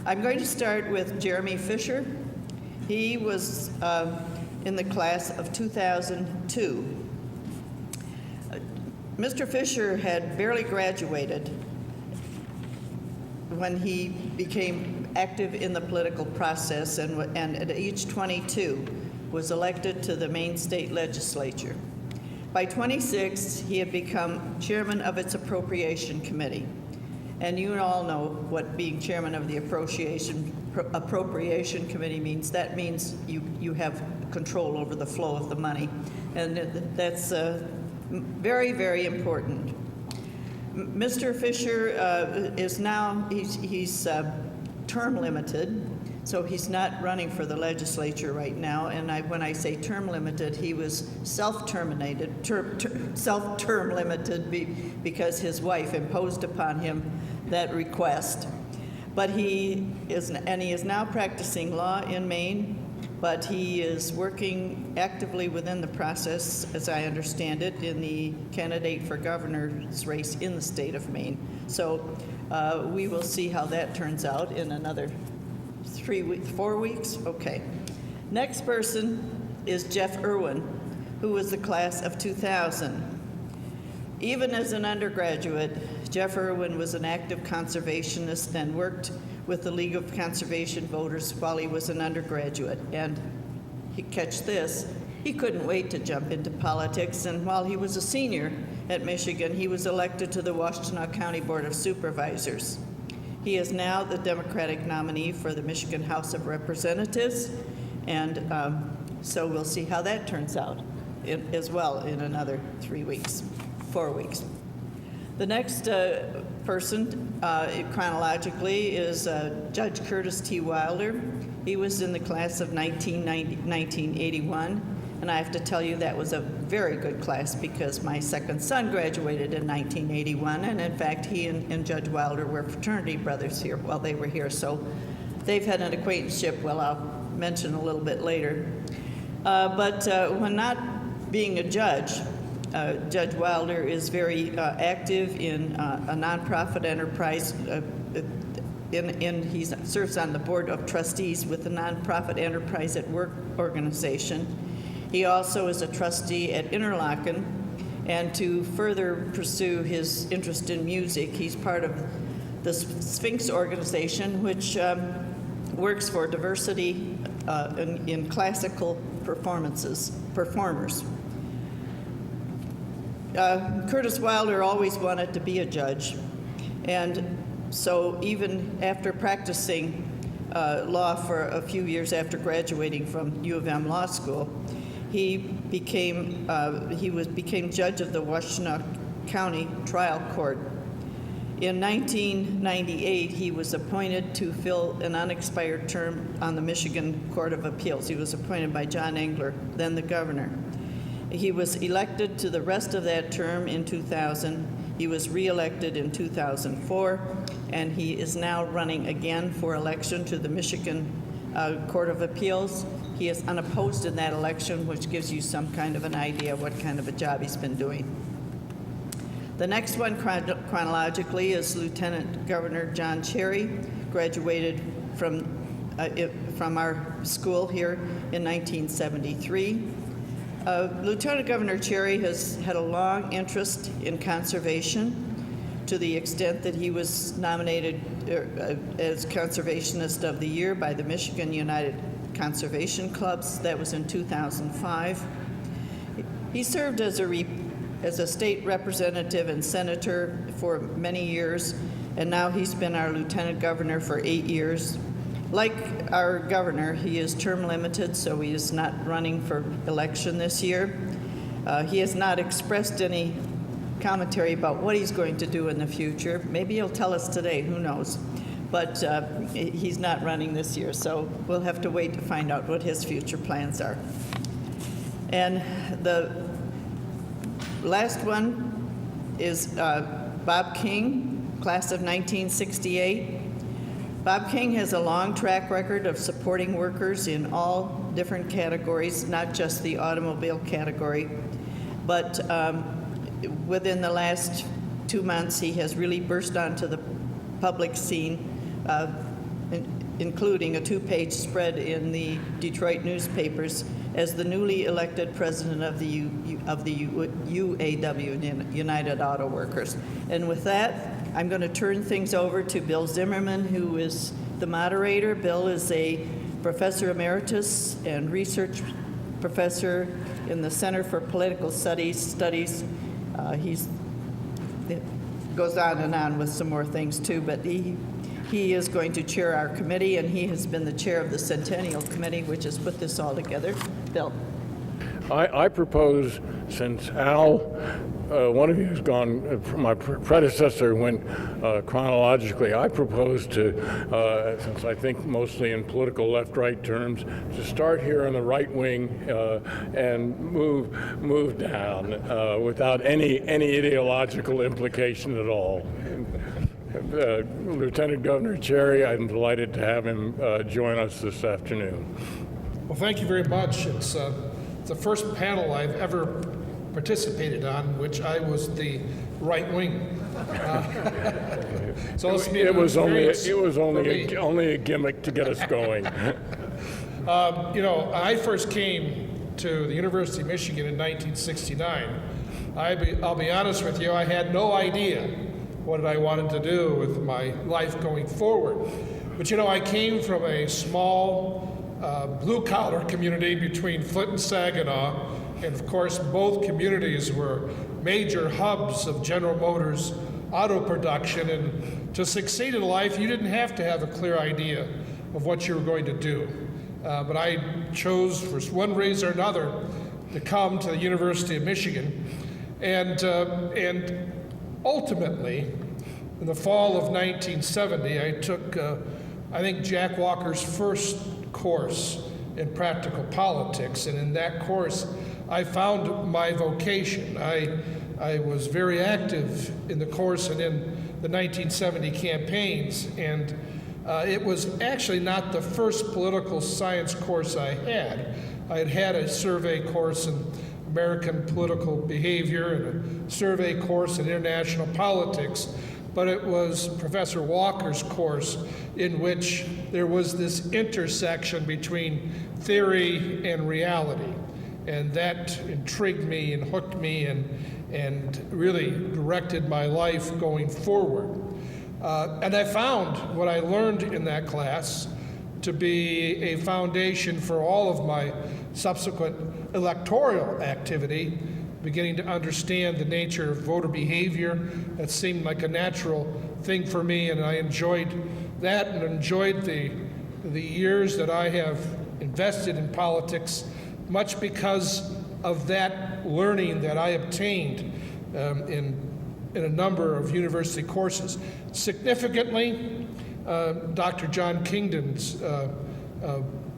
I'm going to start with Jeremy Fisher. He was in the class of 2002. Mr. Fisher had barely graduated when he became active in the political process and at age 22 was elected to the Maine state legislature. By 26, he had become chairman of its appropriation committee. And you all know what being chairman of the appropriation committee means. That means you have control over the flow of the money. And that's very, very important. Mr. Fisher is now, he's term limited, so he's not running for the legislature right now. And when I say term limited, he was self-term limited because his wife imposed upon him that request. But he is now practicing law in Maine, but he is working actively within the process, as I understand it, in the candidate for governor's race in the state of Maine. So we will see how that turns out in another 4 weeks? Okay. Next person is Jeff Irwin, who was the class of 2000. Even as an undergraduate, Jeff Irwin was an active conservationist and worked with the League of Conservation Voters while he was an undergraduate. And catch this, he couldn't wait to jump into politics, and while he was a senior at Michigan, he was elected to the Washtenaw County Board of Supervisors. He is now the Democratic nominee for the Michigan House of Representatives, and so we'll see how that turns out as well in another 4 weeks. The next person chronologically is Judge Curtis T. Wilder. He was in the class of 1981, and I have to tell you that was a very good class because my second son graduated in 1981, and in fact he and Judge Wilder were fraternity brothers here while they were here, so they've had an acquaintanceship, well, I'll mention a little bit later. But when not being a judge, Judge Wilder is very active in a nonprofit enterprise. He serves on the board of trustees with the Nonprofit Enterprise at Work organization. He also is a trustee at Interlochen, and to further pursue his interest in music, he's part of the Sphinx organization, which works for diversity in classical performers. Curtis Wilder always wanted to be a judge, and so even after practicing law for a few years after graduating from U of M Law School, he became judge of the Washtenaw County Trial Court. In 1998, he was appointed to fill an unexpired term on the Michigan Court of Appeals. He was appointed by John Engler, then the governor. He was elected to the rest of that term in 2000. He was reelected in 2004, and he is now running again for election to the Michigan Court of Appeals. He is unopposed in that election, which gives you some kind of an idea what kind of a job he's been doing. The next one chronologically is Lieutenant Governor John Cherry, graduated from our school here in 1973. Lieutenant Governor Cherry has had a long interest in conservation to the extent that he was nominated as Conservationist of the Year by the Michigan United Conservation Clubs. That was in 2005. He served as a state representative and senator for many years, and now he's been our lieutenant governor for 8 years. Like our governor, he is term limited, so he is not running for election this year. He has not expressed any commentary about what he's going to do in the future. Maybe he'll tell us today, who knows. But he's not running this year, so we'll have to wait to find out what his future plans are. And the last one is Bob King, class of 1968. Bob King has a long track record of supporting workers in all different categories, not just the automobile category. But within the last 2 months, he has really burst onto the public scene, including a 2-page spread in the Detroit newspapers as the newly elected president of the UAW, United Auto Workers. And with that, I'm going to turn things over to Bill Zimmerman, who is the moderator. Bill is a professor emeritus and research professor in the Center for Political Studies. It goes on and on with some more things too, but he is going to chair our committee, and he has been the chair of the Centennial Committee, which has put this all together. Bill. I propose, since Al, one of you has gone, my predecessor went chronologically, I propose to, since I think mostly in political left-right terms, to start here on the right wing and move down without any ideological implication at all. Lieutenant Governor Cherry, I'm delighted to have him join us this afternoon. Well, thank you very much. It's the first panel I've ever participated on, which I was the right wing. So it was only a gimmick to get us going. I first came to the University of Michigan in 1969. I'll be honest with you, I had no idea what I wanted to do with my life going forward. But I came from a small blue-collar community between Flint and Saginaw, and of course both communities were major hubs of General Motors auto production, and to succeed in life you didn't have to have a clear idea of what you were going to do. But I chose, for one reason or another, to come to the University of Michigan, and ultimately, in the fall of 1970, I took, I think, Jack Walker's first course in practical politics, and in that course, I found my vocation. I was very active in the course and in the 1970 campaigns, and it was actually not the first political science course I had. I had had a survey course in American political behavior and a survey course in international politics, but it was Professor Walker's course in which there was this intersection between theory and reality. And that intrigued me and hooked me and really directed my life going forward. And I found what I learned in that class to be a foundation for all of my subsequent electoral activity, beginning to understand the nature of voter behavior. That seemed like a natural thing for me, and I enjoyed that and enjoyed the years that I have invested in politics, much because of that learning that I obtained in a number of university courses. Significantly, Dr. John Kingdon's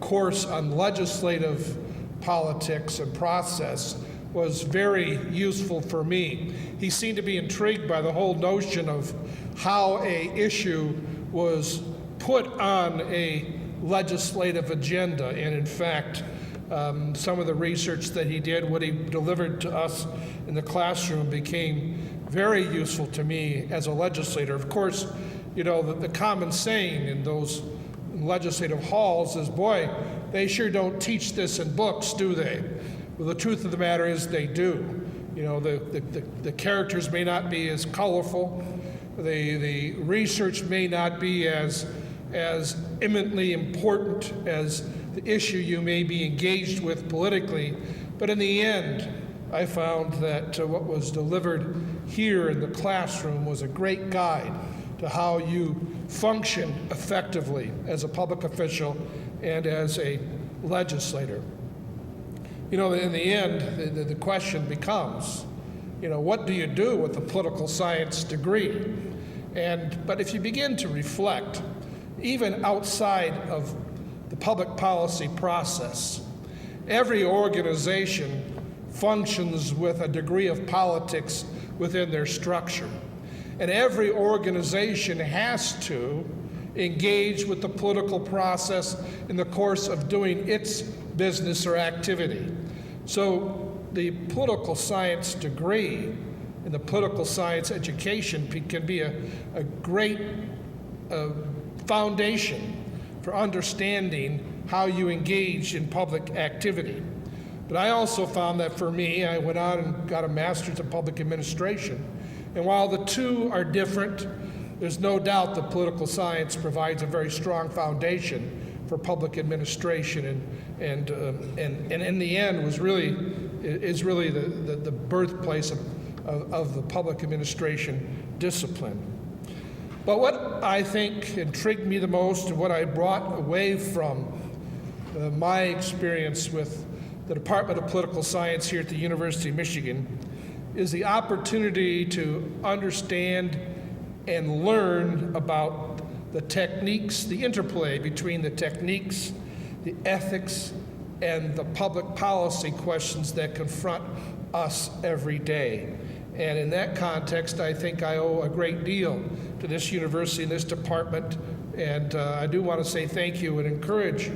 course on legislative politics and process was very useful for me. He seemed to be intrigued by the whole notion of how an issue was put on a legislative agenda, and in fact, some of the research that he did, what he delivered to us in the classroom, became very useful to me as a legislator. Of course, the common saying in those legislative halls is, boy, they sure don't teach this in books, do they? Well, the truth of the matter is they do. The characters may not be as colorful, the research may not be as eminently important as the issue you may be engaged with politically, but in the end, I found that what was delivered here in the classroom was a great guide to how you function effectively as a public official and as a legislator. In the end, the question becomes, what do you do with a political science degree? But if you begin to reflect, even outside of the public policy process, every organization functions with a degree of politics within their structure. And every organization has to engage with the political process in the course of doing its business or activity. So the political science degree and the political science education can be a great foundation for understanding how you engage in public activity. But I also found that for me, I went on and got a master's in public administration. And while the two are different, there's no doubt that political science provides a very strong foundation for public administration, and in the end is really the birthplace of the public administration discipline. But what I think intrigued me the most, and what I brought away from my experience with the Department of Political Science here at the University of Michigan, is the opportunity to understand and learn about the techniques, the interplay between the techniques, the ethics, and the public policy questions that confront us every day. And in that context, I think I owe a great deal to this university and this department. And I do want to say thank you and encourage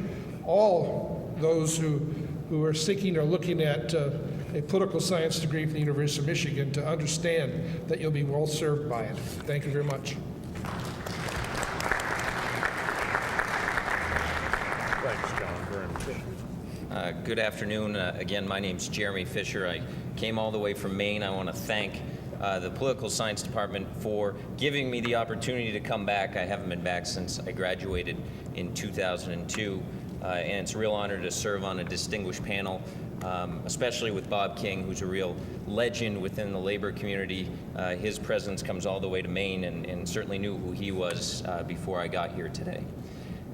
all those who are seeking or looking at a political science degree from the University of Michigan to understand that you'll be well served by it. Thank you very much. Thanks, John, very much. Good afternoon. Again, my name's Jeremy Fisher. I came all the way from Maine. I want to thank the Political Science Department for giving me the opportunity to come back. I haven't been back since I graduated in 2002, and it's a real honor to serve on a distinguished panel, especially with Bob King, who's a real legend within the labor community. His presence comes all the way to Maine, and certainly knew who he was before I got here today.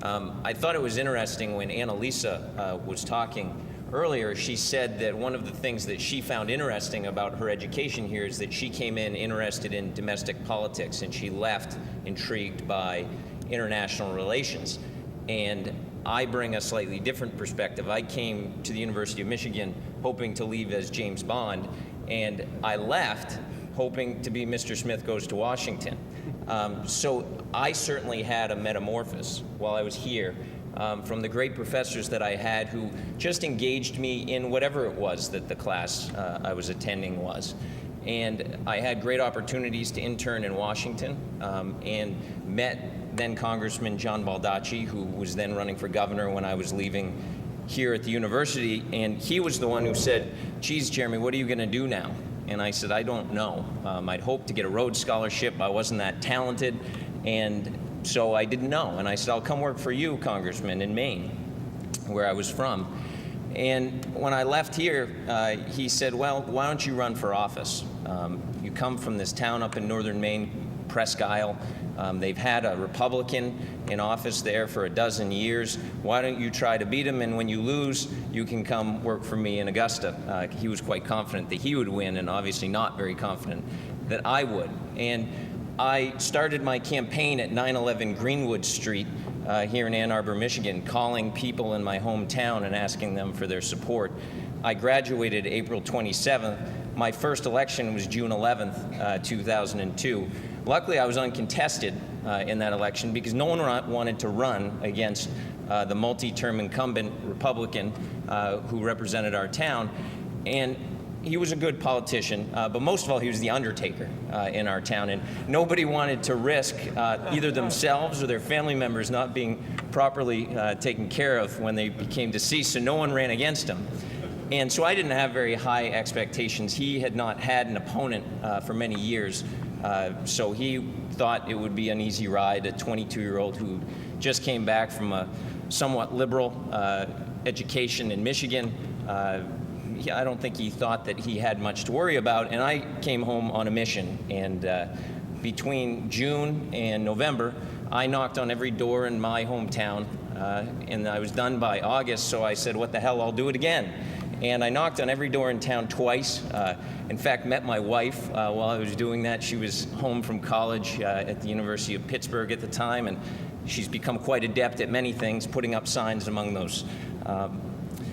I thought it was interesting when Annalisa was talking earlier. She said that one of the things that she found interesting about her education here is that she came in interested in domestic politics, and she left intrigued by international relations. And I bring a slightly different perspective. I came to the University of Michigan hoping to leave as James Bond, and I left hoping to be Mr. Smith Goes to Washington. So I certainly had a metamorphosis while I was here from the great professors that I had, who just engaged me in whatever it was that the class I was attending was. And I had great opportunities to intern in Washington, and met then Congressman John Baldacci, who was then running for governor when I was leaving here at the university. And he was the one who said, "Geez, Jeremy, what are you going to do now?" And I said, "I don't know. I'd hoped to get a Rhodes Scholarship. I wasn't that talented, and so I didn't know." And I said, "I'll come work for you, Congressman, in Maine," where I was from. And when I left here, he said, "Well, why don't you run for office? You come from this town up in northern Maine, Presque Isle. They've had a Republican in office there for 12 years. Why don't you try to beat him, and when you lose, you can come work for me in Augusta." He was quite confident that he would win, and obviously not very confident that I would. And I started my campaign at 911 Greenwood Street here in Ann Arbor, Michigan, calling people in my hometown and asking them for their support. I graduated April 27th. My first election was June 11th, 2002. Luckily, I was uncontested in that election because no one wanted to run against the multi-term incumbent Republican who represented our town. And he was a good politician, but most of all, he was the undertaker in our town. And nobody wanted to risk either themselves or their family members not being properly taken care of when they became deceased, so no one ran against him. And so I didn't have very high expectations. He had not had an opponent for many years. So he thought it would be an easy ride, a 22-year-old who just came back from a somewhat liberal education in Michigan. I don't think he thought that he had much to worry about, and I came home on a mission. And between June and November, I knocked on every door in my hometown, and I was done by August, so I said, "What the hell, I'll do it again." And I knocked on every door in town twice. In fact, met my wife while I was doing that. She was home from college at the University of Pittsburgh at the time, and she's become quite adept at many things, putting up signs among those.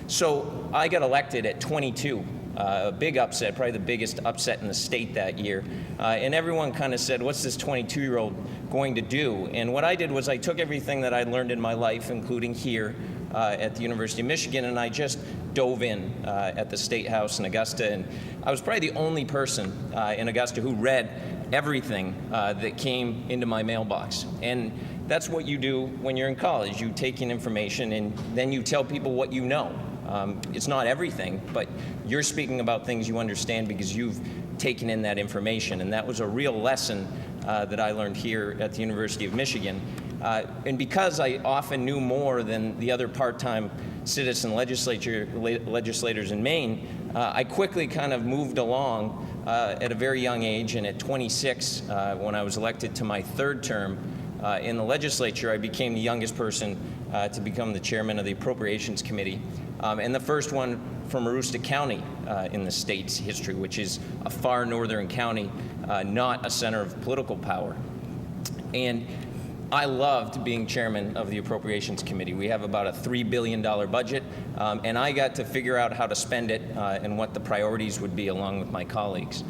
So I got elected at 22, a big upset, probably the biggest upset in the state that year. And everyone kind of said, "What's this 22-year-old going to do?" And what I did was I took everything that I'd learned in my life, including here at the University of Michigan, and I just dove in at the State House in Augusta. And I was probably the only person in Augusta who read everything that came into my mailbox. And that's what you do when you're in college. You take in information and then you tell people what you know. It's not everything, but you're speaking about things you understand because you've taken in that information. And that was a real lesson that I learned here at the University of Michigan. And because I often knew more than the other part-time citizen legislators in Maine, I quickly kind of moved along at a very young age. And at 26, when I was elected to my third term in the legislature, I became the youngest person to become the chairman of the Appropriations Committee, and the first one from Aroostook County in the state's history, which is a far northern county, not a center of political power. And I loved being chairman of the Appropriations Committee. We have about a $3 billion budget, and I got to figure out how to spend it and what the priorities would be along with my colleagues.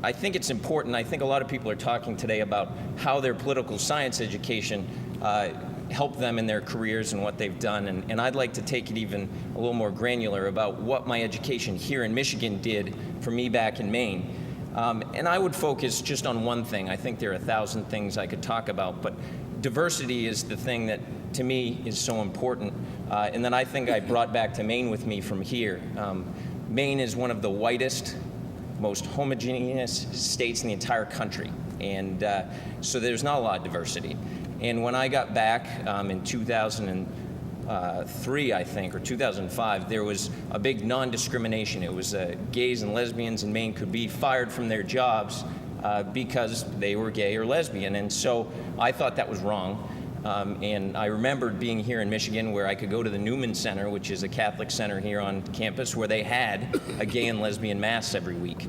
I think it's important. I think a lot of people are talking today about how their political science education helped them in their careers and what they've done, and I'd like to take it even a little more granular about what my education here in Michigan did for me back in Maine. And I would focus just on one thing. I think there are 1,000 things I could talk about, but diversity is the thing that, to me, is so important, and that I think I brought back to Maine with me from here. Maine is one of the whitest, most homogeneous states in the entire country, and so there's not a lot of diversity. And when I got back in 2003, I think, or 2005, there was a big non-discrimination. It was gays and lesbians in Maine could be fired from their jobs because they were gay or lesbian. And so I thought that was wrong. And I remembered being here in Michigan where I could go to the Newman Center, which is a Catholic center here on campus, where they had a gay and lesbian mass every week.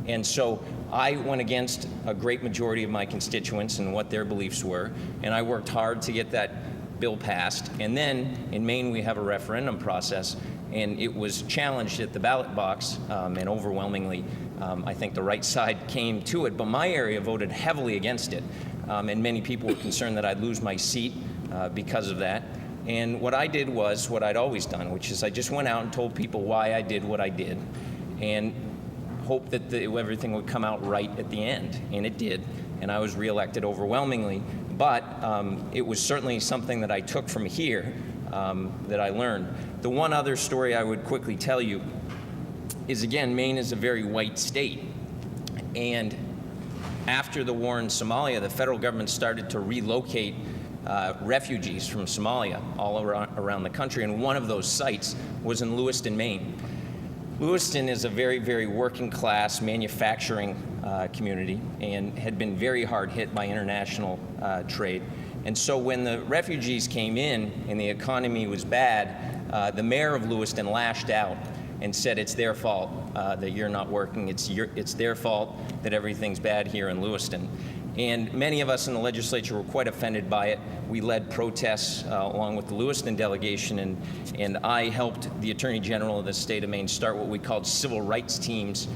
And so I went against a great majority of my constituents and what their beliefs were, and I worked hard to get that bill passed. And then in Maine, we have a referendum process, and it was challenged at the ballot box, and overwhelmingly, I think the right side came to it, but my area voted heavily against it. And many people were concerned that I'd lose my seat because of that. And what I did was what I'd always done, which is I just went out and told people why I did what I did, and hoped that everything would come out right at the end. And it did, and I was reelected overwhelmingly. But it was certainly something that I took from here that I learned. The one other story I would quickly tell you is, again, Maine is a very white state. And after the war in Somalia, the federal government started to relocate refugees from Somalia all around the country, and one of those sites was in Lewiston, Maine. Lewiston is a very, very working class manufacturing community and had been very hard hit by international trade. And so when the refugees came in and the economy was bad, the mayor of Lewiston lashed out and said it's their fault that you're not working. It's their fault that everything's bad here in Lewiston. And many of us in the legislature were quite offended by it. We led protests along with the Lewiston delegation, and I helped the Attorney General of the state of Maine start what we called civil rights teams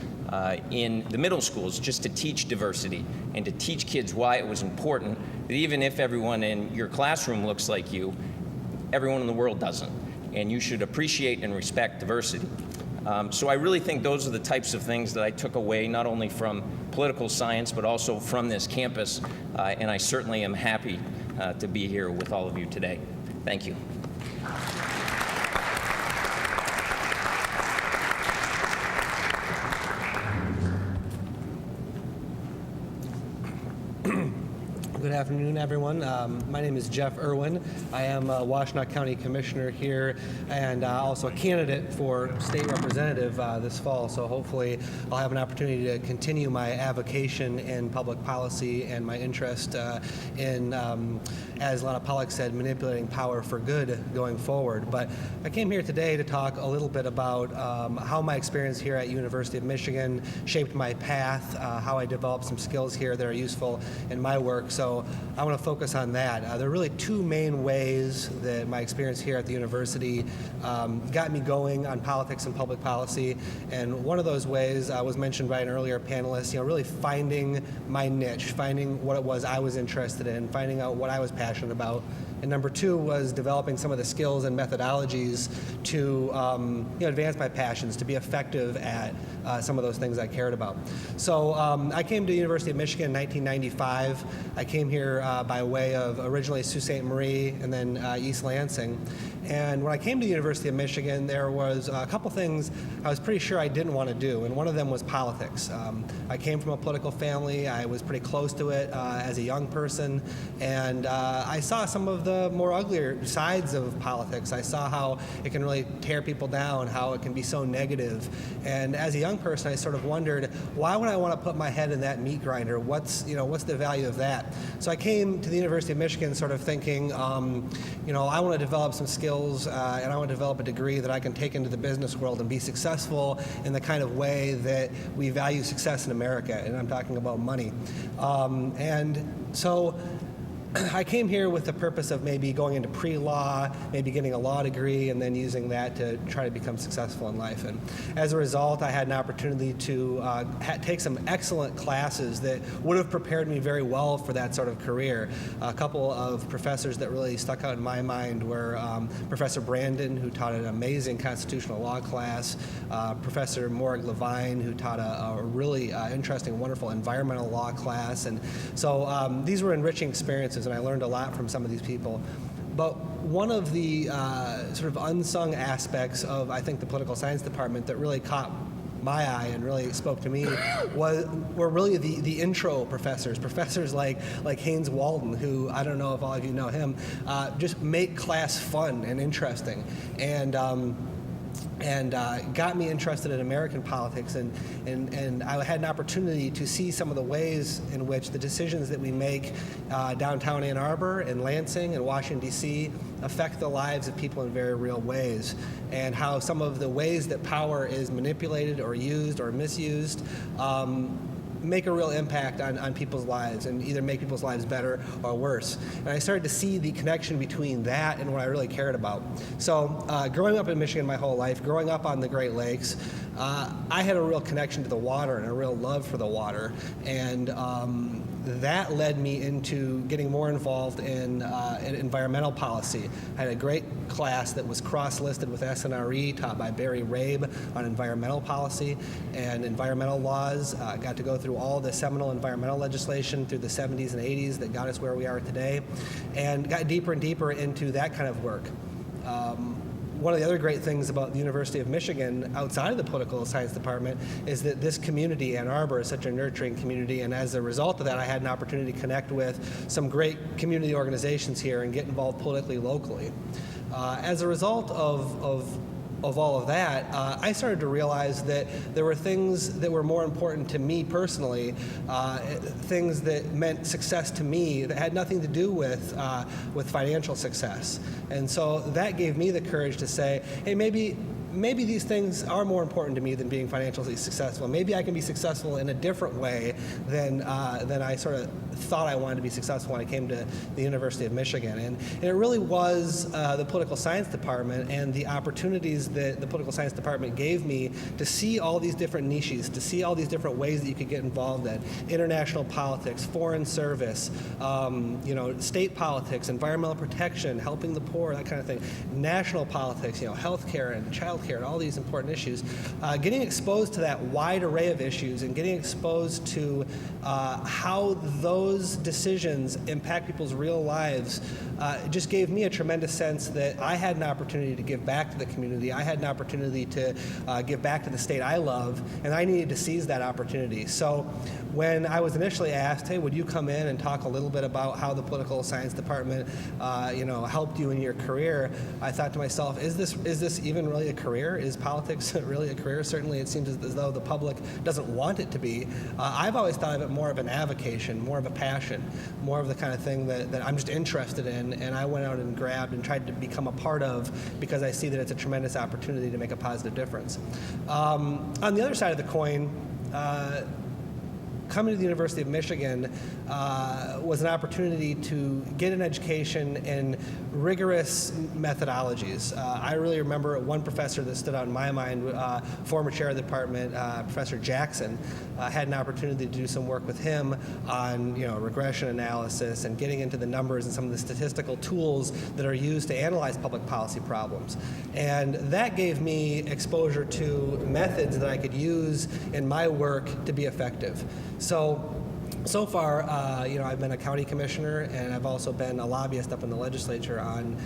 in the middle schools, just to teach diversity and to teach kids why it was important that even if everyone in your classroom looks like you, everyone in the world doesn't. And you should appreciate and respect diversity. So I really think those are the types of things that I took away, not only from political science, but also from this campus. And I certainly am happy to be here with all of you today. Thank you. Good afternoon, everyone. My name is Jeff Irwin. I am a Washtenaw County Commissioner here and also a candidate for state representative this fall. So hopefully I'll have an opportunity to continue my avocation in public policy and my interest in, as Lana Pollock said, manipulating power for good going forward. But I came here today to talk a little bit about how my experience here at University of Michigan shaped my path, how I developed some skills here that are useful in my work. So I want to focus on that. There are really two main ways that my experience here at the university got me going on politics and public policy. And one of those ways was mentioned by an earlier panelist, really finding my niche, finding what it was I was interested in, finding out what I was passionate about, And number two was developing some of the skills and methodologies to advance my passions, to be effective at some of those things I cared about. So I came to the University of Michigan in 1995. I came here by way of originally Sault Ste. Marie and then East Lansing. And when I came to the University of Michigan, there was a couple things I was pretty sure I didn't want to do, and one of them was politics. I came from a political family. I was pretty close to it as a young person, and I saw some of the more uglier sides of politics. I saw how it can really tear people down, how it can be so negative. And as a young person, I sort of wondered, why would I want to put my head in that meat grinder? What's the value of that? So I came to the University of Michigan sort of thinking, I want to develop some skills and I want to develop a degree that I can take into the business world and be successful in the kind of way that we value success in America, and I'm talking about money. And so I came here with the purpose of maybe going into pre-law, maybe getting a law degree, and then using that to try to become successful in life. And as a result, I had an opportunity to take some excellent classes that would have prepared me very well for that sort of career. A couple of professors that really stuck out in my mind were Professor Brandon, who taught an amazing constitutional law class, Professor Morag Levine, who taught a really interesting, wonderful environmental law class. And so these were enriching experiences, and I learned a lot from some of these people. But one of the sort of unsung aspects of, I think, the political science department that really caught my eye and really spoke to me were really the intro professors like Haynes Walden, who, I don't know if all of you know him, just make class fun and interesting. And got me interested in American politics, and I had an opportunity to see some of the ways in which the decisions that we make downtown Ann Arbor and Lansing and Washington, D.C. affect the lives of people in very real ways, and how some of the ways that power is manipulated or used or misused make a real impact on people's lives and either make people's lives better or worse. And I started to see the connection between that and what I really cared about. So growing up in Michigan my whole life, growing up on the Great Lakes, I had a real connection to the water and a real love for the water. And that led me into getting more involved in environmental policy. I had a great class that was cross-listed with SNRE, taught by Barry Rabe on environmental policy and environmental laws. Got to go through all the seminal environmental legislation through the 70s and 80s that got us where we are today, and got deeper and deeper into that kind of work. One of the other great things about the University of Michigan, outside of the political science department, is that this community, Ann Arbor, is such a nurturing community, and as a result of that, I had an opportunity to connect with some great community organizations here and get involved politically locally. As a result of all of that, I started to realize that there were things that were more important to me personally, things that meant success to me that had nothing to do with financial success. And so that gave me the courage to say, hey, maybe these things are more important to me than being financially successful. Maybe I can be successful in a different way than I sort of thought I wanted to be successful when I came to the University of Michigan. And it really was the political science department and the opportunities that the political science department gave me to see all these different niches, to see all these different ways that you could get involved in. International politics, foreign service, state politics, environmental protection, helping the poor, that kind of thing. National politics, healthcare and childcare and all these important issues. Getting exposed to that wide array of issues and getting exposed to how those decisions impact people's real lives just gave me a tremendous sense that I had an opportunity to give back to the community. I had an opportunity to give back to the state I love, and I needed to seize that opportunity. So when I was initially asked, hey, would you come in and talk a little bit about how the political science department helped you in your career, I thought to myself, is this even really a career? Is politics really a career? Certainly it seems as though the public doesn't want it to be. I've always thought of it more of an avocation, more of a passion, more of the kind of thing that I'm just interested in, and I went out and grabbed and tried to become a part of because I see that it's a tremendous opportunity to make a positive difference. On the other side of the coin, coming to the University of Michigan was an opportunity to get an education in rigorous methodologies. I really remember one professor that stood out in my mind, former chair of the department, Professor Jackson. Had an opportunity to do some work with him on regression analysis and getting into the numbers and some of the statistical tools that are used to analyze public policy problems. And that gave me exposure to methods that I could use in my work to be effective. So far, I've been a county commissioner, and I've also been a lobbyist up in the legislature on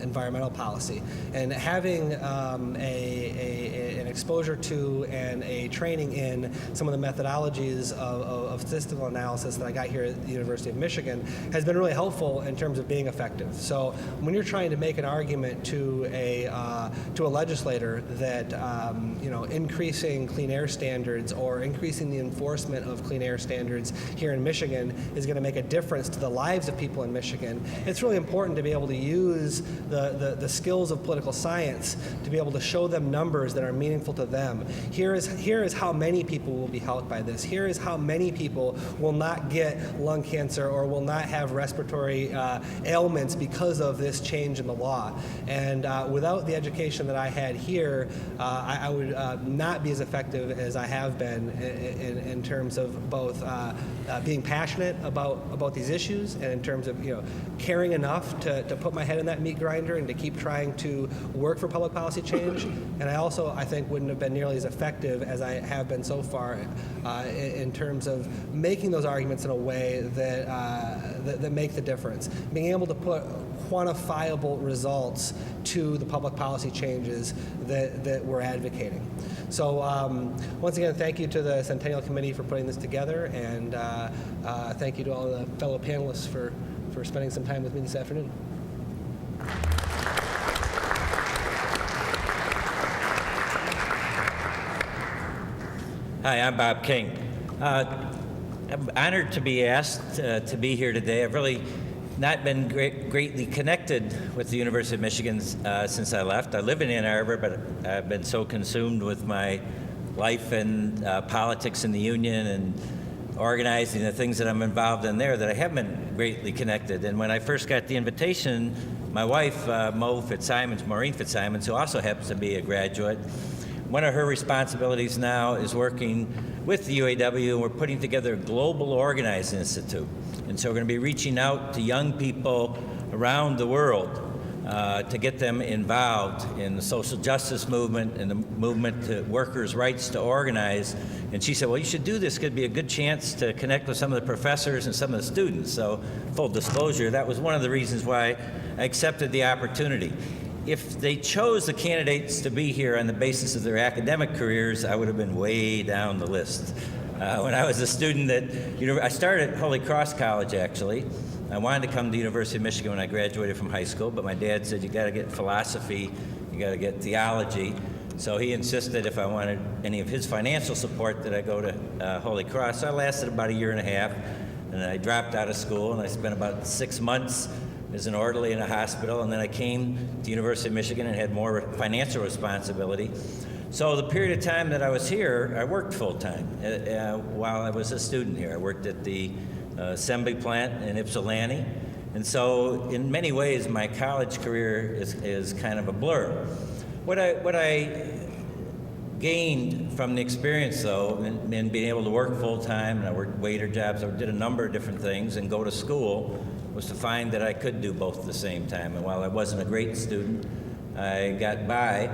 environmental policy. And having an exposure to and a training in some of the methodologies of statistical analysis that I got here at the University of Michigan has been really helpful in terms of being effective. So when you're trying to make an argument to a legislator that increasing clean air standards or increasing the enforcement of clean air standards here in Michigan is going to make a difference to the lives of people in Michigan, it's really important to be able to use the skills of political science to be able to show them numbers that are meaningful to them. Here is how many people will be helped by this. Here is how many people will not get lung cancer or will not have respiratory ailments because of this change in the law. And without the education that I had here, I would not be as effective as I have been in terms of both being passionate about these issues and in terms of caring enough to put my head in that meat grinder and to keep trying to work for public policy change. And I think wouldn't have been nearly as effective as I have been so far in terms of making those arguments in a way that make the difference. Being able to put quantifiable results to the public policy changes that we're advocating. So once again, thank you to the Centennial Committee for putting this together, and thank you to all the fellow panelists for spending some time with me this afternoon. Hi, I'm Bob King. I'm honored to be asked to be here today. I've really not been greatly connected with the University of Michigan since I left. I live in Ann Arbor, but I've been so consumed with my life and politics in the union and organizing the things that I'm involved in there that I haven't been greatly connected. And when I first got the invitation, my wife, Maureen Fitzsimons, who also happens to be a graduate, one of her responsibilities now is working with the UAW, and we're putting together a global organizing institute. And so we're going to be reaching out to young people around the world to get them involved in the social justice movement and the movement to workers' rights to organize. And she said, well, you should do this. It could be a good chance to connect with some of the professors and some of the students. So full disclosure, that was one of the reasons why I accepted the opportunity. If they chose the candidates to be here on the basis of their academic careers, I would have been way down the list. When I was a student I started at Holy Cross College, actually. I wanted to come to the University of Michigan when I graduated from high school, but my dad said, you got to get philosophy, you got to get theology. So he insisted if I wanted any of his financial support that I go to Holy Cross. So I lasted about a year and a half, and then I dropped out of school, and I spent about 6 months as an orderly in a hospital, and then I came to the University of Michigan and had more financial responsibility. So the period of time that I was here, I worked full-time while I was a student here. I worked at the assembly plant in Ypsilanti, and so in many ways my college career is kind of a blur. What I gained from the experience, though, in being able to work full-time, and I worked waiter jobs, I did a number of different things, and go to school, was to find that I could do both at the same time. And while I wasn't a great student, I got by.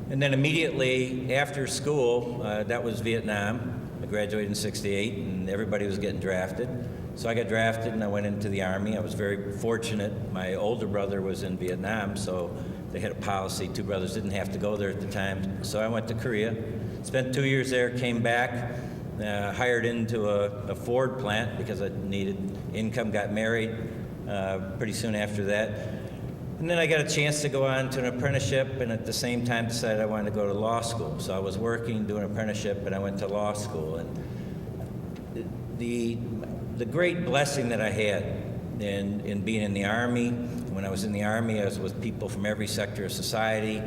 And then immediately after school, that was Vietnam. I graduated in '68, and everybody was getting drafted. So I got drafted, and I went into the Army. I was very fortunate. My older brother was in Vietnam, so they had a policy. 2 brothers didn't have to go there at the time. So I went to Korea, spent 2 years there, came back, hired into a Ford plant because I needed income, got married pretty soon after that. And then I got a chance to go on to an apprenticeship, and at the same time decided I wanted to go to law school. So I was working, doing an apprenticeship, and I went to law school. And the great blessing that I had in being in the Army, when I was in the Army, I was with people from every sector of society,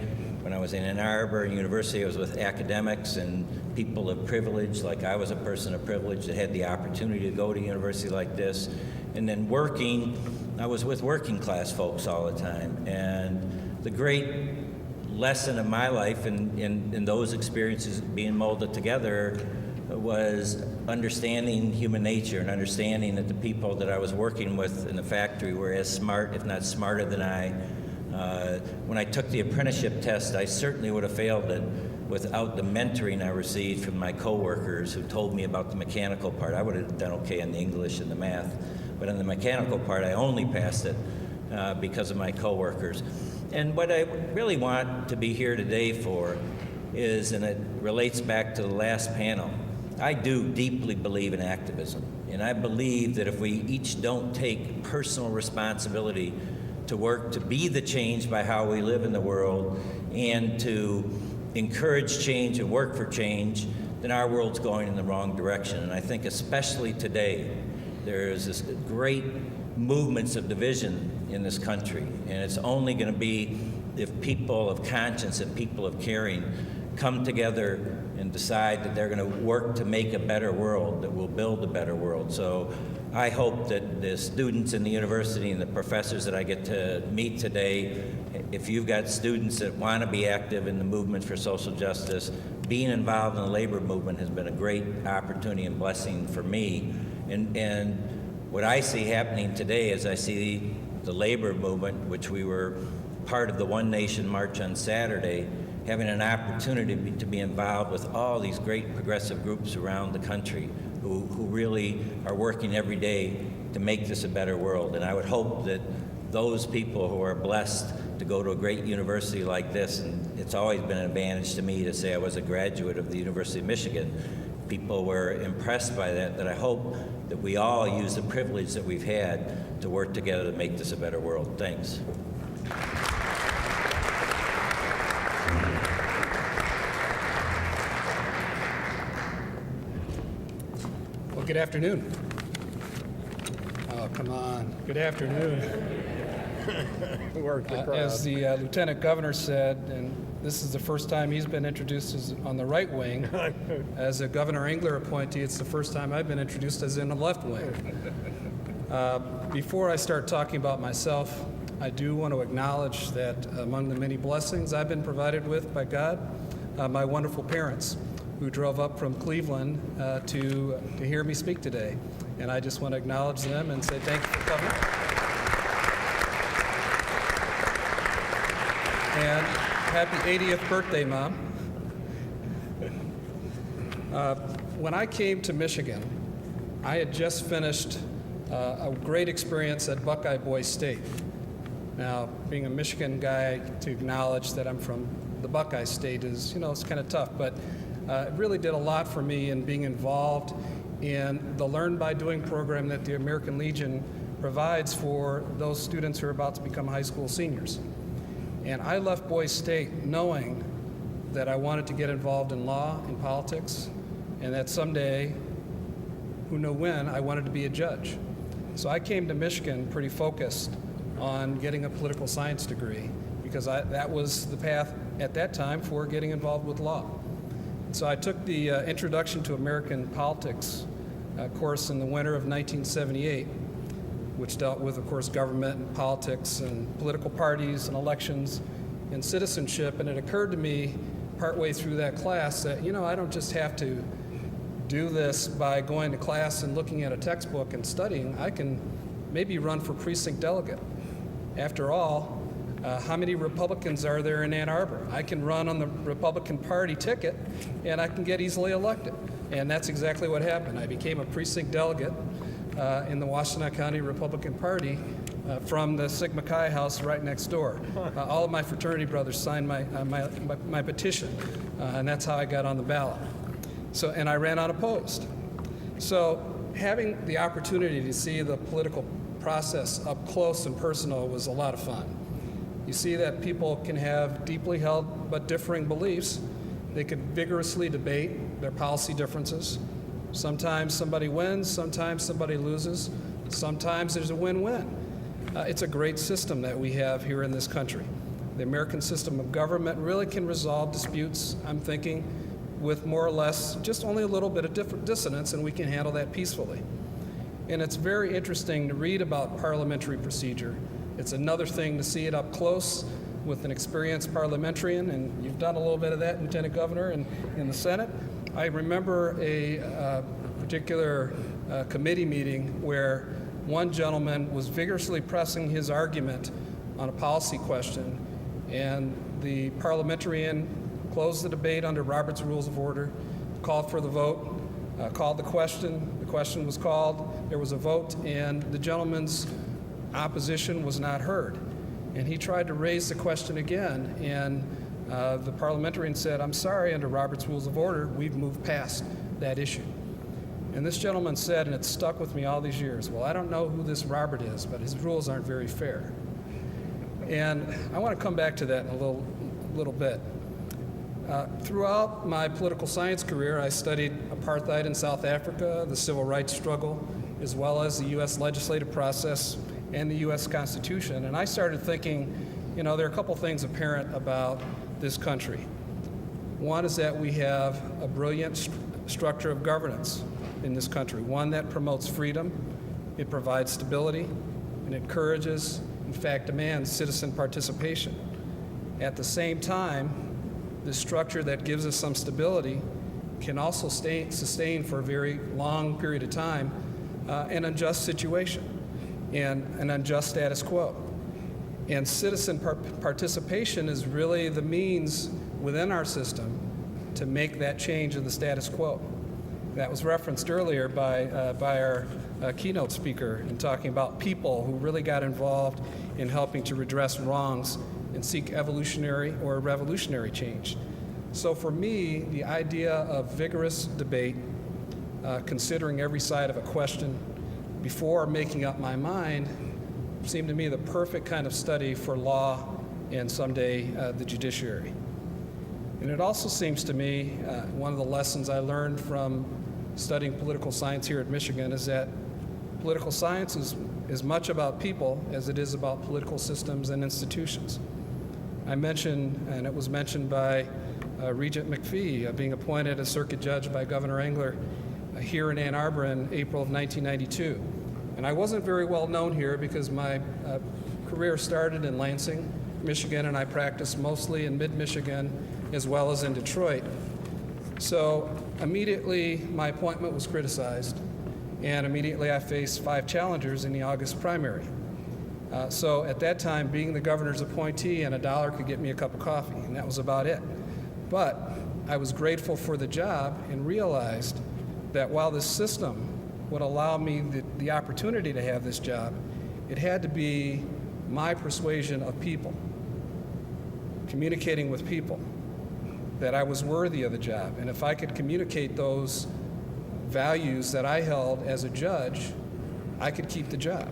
When I was in Ann Arbor University, I was with academics and people of privilege, like I was a person of privilege that had the opportunity to go to a university like this. And then working, I was with working class folks all the time. And the great lesson of my life in those experiences being molded together was understanding human nature and understanding that the people that I was working with in the factory were as smart, if not smarter than I. When I took the apprenticeship test, I certainly would have failed it without the mentoring I received from my coworkers who told me about the mechanical part. I would have done okay in the English and the math, but in the mechanical part, I only passed it because of my coworkers. And what I really want to be here today for is, and it relates back to the last panel, I do deeply believe in activism. And I believe that if we each don't take personal responsibility to work to be the change by how we live in the world and to encourage change and work for change, then our world's going in the wrong direction. And I think especially today, there's this great movements of division in this country. And it's only going to be if people of conscience and people of caring come together and decide that they're going to work to make a better world, that we'll build a better world. So I hope that the students in the university and the professors that I get to meet today, if you've got students that want to be active in the movement for social justice, being involved in the labor movement has been a great opportunity and blessing for me. And what I see happening today is I see the labor movement, which we were part of the One Nation March on Saturday, having an opportunity to be involved with all these great progressive groups around the country who really are working every day to make this a better world. And I would hope that those people who are blessed to go to a great university like this, and it's always been an advantage to me to say I was a graduate of the University of Michigan, people were impressed by that I hope that we all use the privilege that we've had to work together to make this a better world. Thanks. Well, good afternoon. Oh, come on. Good afternoon. As the Lieutenant Governor said, and this is the first time he's been introduced as on the right wing. As a Governor Engler appointee, it's the first time I've been introduced as in the left wing. Before I start talking about myself, I do want to acknowledge that among the many blessings I've been provided with by God, my wonderful parents who drove up from Cleveland to hear me speak today. And I just want to acknowledge them and say thank you for coming. And happy 80th birthday, Mom. When I came to Michigan, I had just finished a great experience at Buckeye Boys State. Now, being a Michigan guy, to acknowledge that I'm from the Buckeye State is, it's kind of tough, but it really did a lot for me in being involved in the Learn by Doing program that the American Legion provides for those students who are about to become high school seniors. And I left Boys State knowing that I wanted to get involved in law and politics, and that someday, who knew when, I wanted to be a judge. So I came to Michigan pretty focused on getting a political science degree because that was the path at that time for getting involved with law. So I took the Introduction to American Politics course in the winter of 1978, which dealt with, of course, government and politics and political parties and elections and citizenship. And it occurred to me partway through that class that, I don't just have to do this by going to class and looking at a textbook and studying. I can maybe run for precinct delegate. After all, how many Republicans are there in Ann Arbor? I can run on the Republican Party ticket and I can get easily elected. And that's exactly what happened. I became a precinct delegate in the Washtenaw County Republican Party from the Sigma Chi house right next door. All of my fraternity brothers signed my petition, and that's how I got on the ballot. And I ran unopposed. So having the opportunity to see the political process up close and personal was a lot of fun. You see that people can have deeply held but differing beliefs. They could vigorously debate their policy differences. Sometimes somebody wins, sometimes somebody loses, sometimes there's a win-win. It's a great system that we have here in this country. The American system of government really can resolve disputes, I'm thinking, with more or less just only a little bit of dissonance, and we can handle that peacefully. And it's very interesting to read about parliamentary procedure. It's another thing to see it up close with an experienced parliamentarian, and you've done a little bit of that, Lieutenant Governor, in the Senate. I remember a particular committee meeting where one gentleman was vigorously pressing his argument on a policy question, and the parliamentarian closed the debate under Robert's Rules of Order, called for the vote, called the question. The question was called, there was a vote, and the gentleman's opposition was not heard. And he tried to raise the question again, and the parliamentarian said, "I'm sorry, under Robert's Rules of Order, we've moved past that issue." And this gentleman said, and it stuck with me all these years, "Well, I don't know who this Robert is, but his rules aren't very fair." And I want to come back to that in a little bit. Throughout my political science career, I studied apartheid in South Africa, the civil rights struggle, as well as the U.S. legislative process and the U.S. Constitution. And I started thinking, there are a couple things apparent about this country. One is that we have a brilliant structure of governance in this country, one that promotes freedom, it provides stability, and encourages, in fact, demands citizen participation. At the same time, this structure that gives us some stability can also sustain for a very long period of time an unjust situation and an unjust status quo. And citizen participation is really the means within our system to make that change in the status quo. That was referenced earlier by our keynote speaker in talking about people who really got involved in helping to redress wrongs and seek evolutionary or revolutionary change. So for me, the idea of vigorous debate, considering every side of a question before making up my mind, seemed to me the perfect kind of study for law and someday the judiciary. And it also seems to me, one of the lessons I learned from studying political science here at Michigan is that political science is as much about people as it is about political systems and institutions. I mentioned, and it was mentioned by Regent McPhee, being appointed as circuit judge by Governor Engler here in Ann Arbor in April of 1992. And I wasn't very well known here because my career started in Lansing, Michigan, and I practiced mostly in mid-Michigan as well as in Detroit. So immediately my appointment was criticized, and immediately I faced 5 challengers in the August primary. So at that time, being the governor's appointee and $1 could get me a cup of coffee, and that was about it. But I was grateful for the job and realized that while this system would allow me the opportunity to have this job, it had to be my persuasion of people, communicating with people, that I was worthy of the job. And if I could communicate those values that I held as a judge, I could keep the job.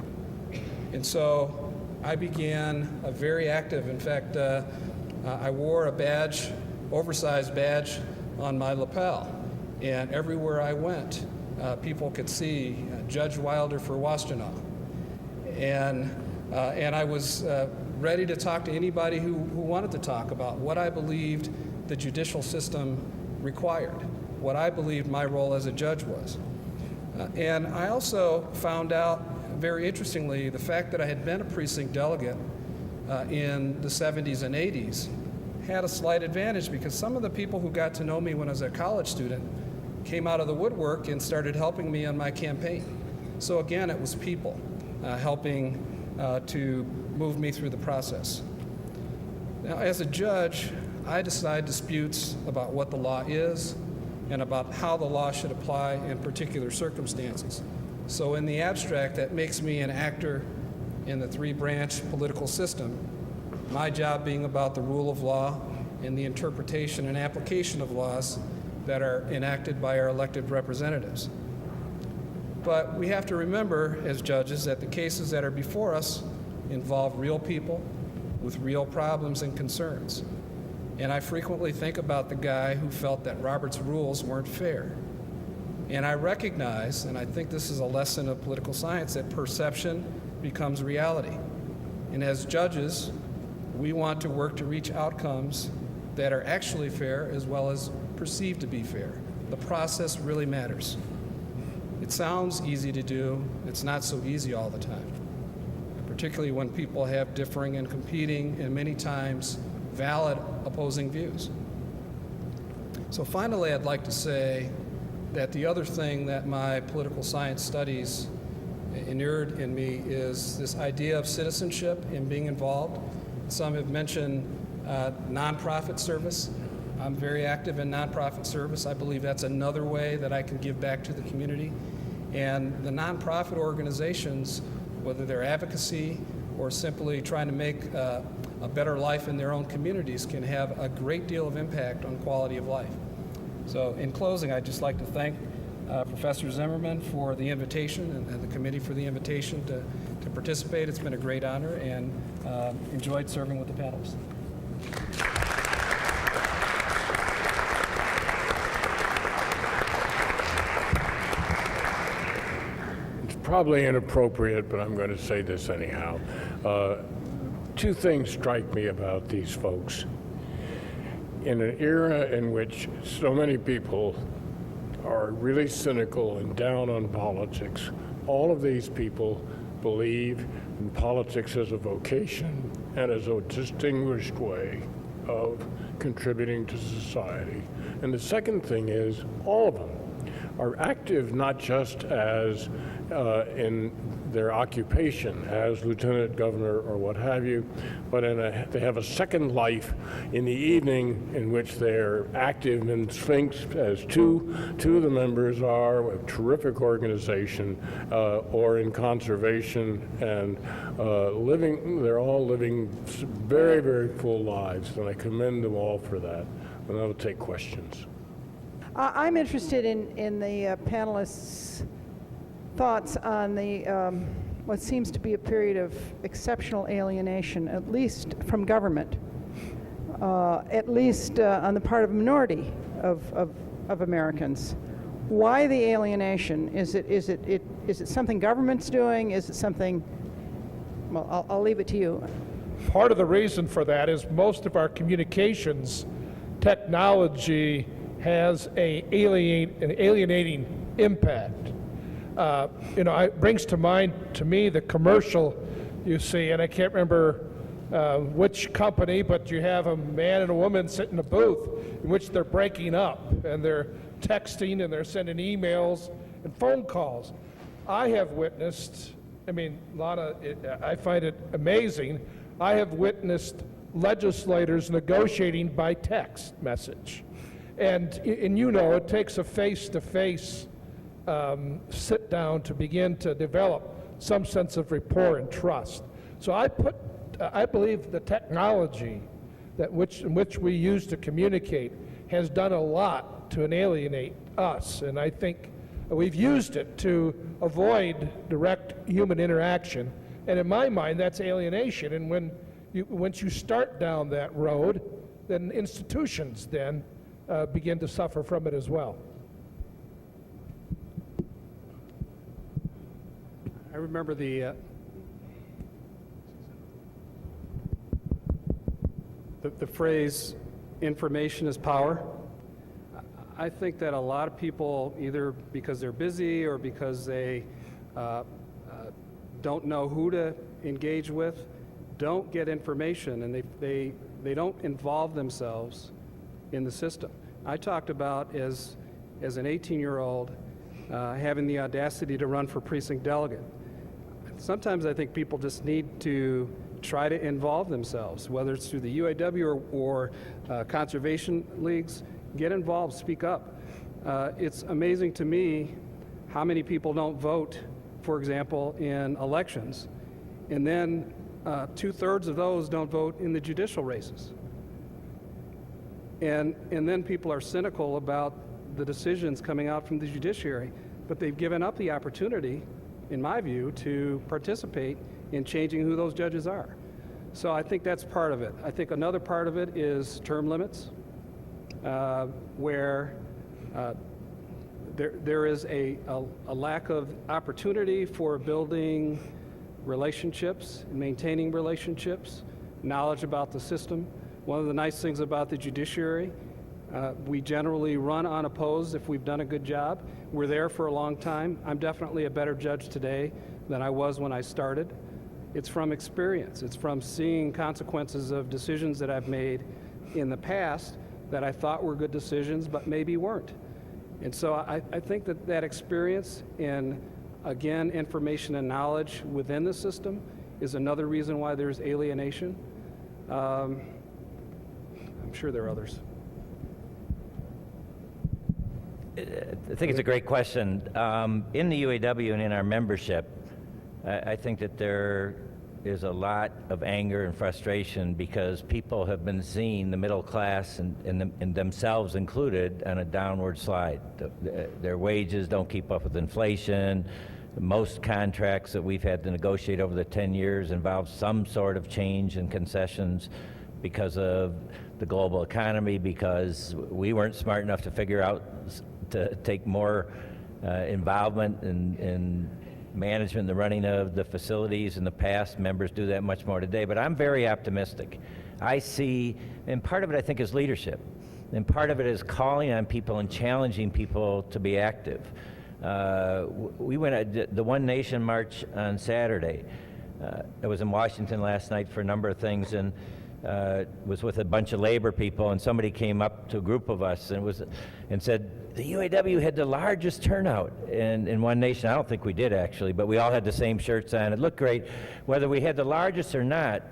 And so I began a very active, in fact, I wore a badge, oversized badge on my lapel. And everywhere I went, people could see Judge Wilder for Washtenaw. And I was ready to talk to anybody who wanted to talk about what I believed the judicial system required, what I believed my role as a judge was. And I also found out, very interestingly, the fact that I had been a precinct delegate in the 70s and 80s had a slight advantage because some of the people who got to know me when I was a college student came out of the woodwork and started helping me on my campaign. So again, it was people helping to move me through the process. Now, as a judge, I decide disputes about what the law is and about how the law should apply in particular circumstances. So in the abstract, that makes me an actor in the 3-branch political system, my job being about the rule of law and the interpretation and application of laws that are enacted by our elected representatives. But we have to remember as judges that the cases that are before us involve real people with real problems and concerns. And I frequently think about the guy who felt that Robert's rules weren't fair. And I recognize, and I think this is a lesson of political science, that perception becomes reality. And as judges, We want to work to reach outcomes that are actually fair as well as perceived to be fair. The process really matters. It sounds easy to do. It's not so easy all the time, particularly when people have differing and competing and many times valid opposing views. So finally, I'd like to say that the other thing that my political science studies inured in me is this idea of citizenship and being involved. Some have mentioned nonprofit service. I'm very active in nonprofit service. I believe that's another way that I can give back to the community. And the nonprofit organizations, whether they're advocacy or simply trying to make a better life in their own communities, can have a great deal of impact on quality of life. So in closing, I'd just like to thank Professor Zimmerman for the invitation and the committee for the invitation to participate. It's been a great honor, and enjoyed serving with the panelists. It's probably inappropriate, but I'm going to say this anyhow. Two things strike me about these folks. In an era in which so many people are really cynical and down on politics, all of these people believe in politics as a vocation and as a distinguished way of contributing to society. And the second thing is, all of them are active not just as in their occupation as lieutenant governor or what have you, but they have a second life in the evening in which they're active in Sphinx, as two of the members are, a terrific organization, or in conservation, and they're all living very, very full lives, and I commend them all for that. And I'll take questions. I'm interested in the panelists' thoughts on the what seems to be a period of exceptional alienation, at least from government, at least on the part of a minority of Americans. Why the alienation? Is it something government's doing? Is it something? Well, I'll leave it to you. Part of the reason for that is most of our communications technology has an alienating impact. It brings to mind to me the commercial you see, and I can't remember which company, but you have a man and a woman sit in a booth in which they're breaking up, and they're texting and they're sending emails and phone calls. I have witnessed, Lana, I find it amazing, I have witnessed legislators negotiating by text message. And it takes a face-to-face sit down to begin to develop some sense of rapport and trust. So I believe the technology in which we use to communicate has done a lot to alienate us, and I think we've used it to avoid direct human interaction. And in my mind, that's alienation. And once you start down that road, then institutions then begin to suffer from it as well. I remember the phrase, information is power. I think that a lot of people, either because they're busy or because they don't know who to engage with, don't get information, and they don't involve themselves in the system. I talked about, as an 18-year-old, having the audacity to run for precinct delegate. Sometimes I think people just need to try to involve themselves, whether it's through the UAW or conservation leagues. Get involved, speak up. It's amazing to me how many people don't vote, for example, in elections, and then 2/3 of those don't vote in the judicial races. And then people are cynical about the decisions coming out from the judiciary, but they've given up the opportunity, in my view, to participate in changing who those judges are. So I think that's part of it. I think another part of it is term limits, where there is a lack of opportunity for building relationships and maintaining relationships. knowledge about the system. One of the nice things about the judiciary, we generally run unopposed if we've done a good job. We're there for a long time. I'm definitely a better judge today than I was when I started. It's from experience. It's from seeing consequences of decisions that I've made in the past that I thought were good decisions, but maybe weren't. And so I think that that experience in, again, information and knowledge within the system is another reason why there's alienation. I'm sure there are others. I think it's a great question. In the UAW and in our membership, I think that there is a lot of anger and frustration because people have been seeing the middle class and themselves included on a downward slide. Their wages don't keep up with inflation. Most contracts that we've had to negotiate over the 10 years involve some sort of change and concessions because of the global economy, because we weren't smart enough to figure out to take more involvement in management, the running of the facilities in the past. Members do that much more today, but I'm very optimistic. I see, and part of it I think is leadership, and part of it is calling on people and challenging people to be active. We went at the One Nation March on Saturday. I was in Washington last night for a number of things, and was with a bunch of labor people, and somebody came up to a group of us and said, the UAW had the largest turnout in One Nation. I don't think we did, actually, but we all had the same shirts on. It looked great. Whether we had the largest or not,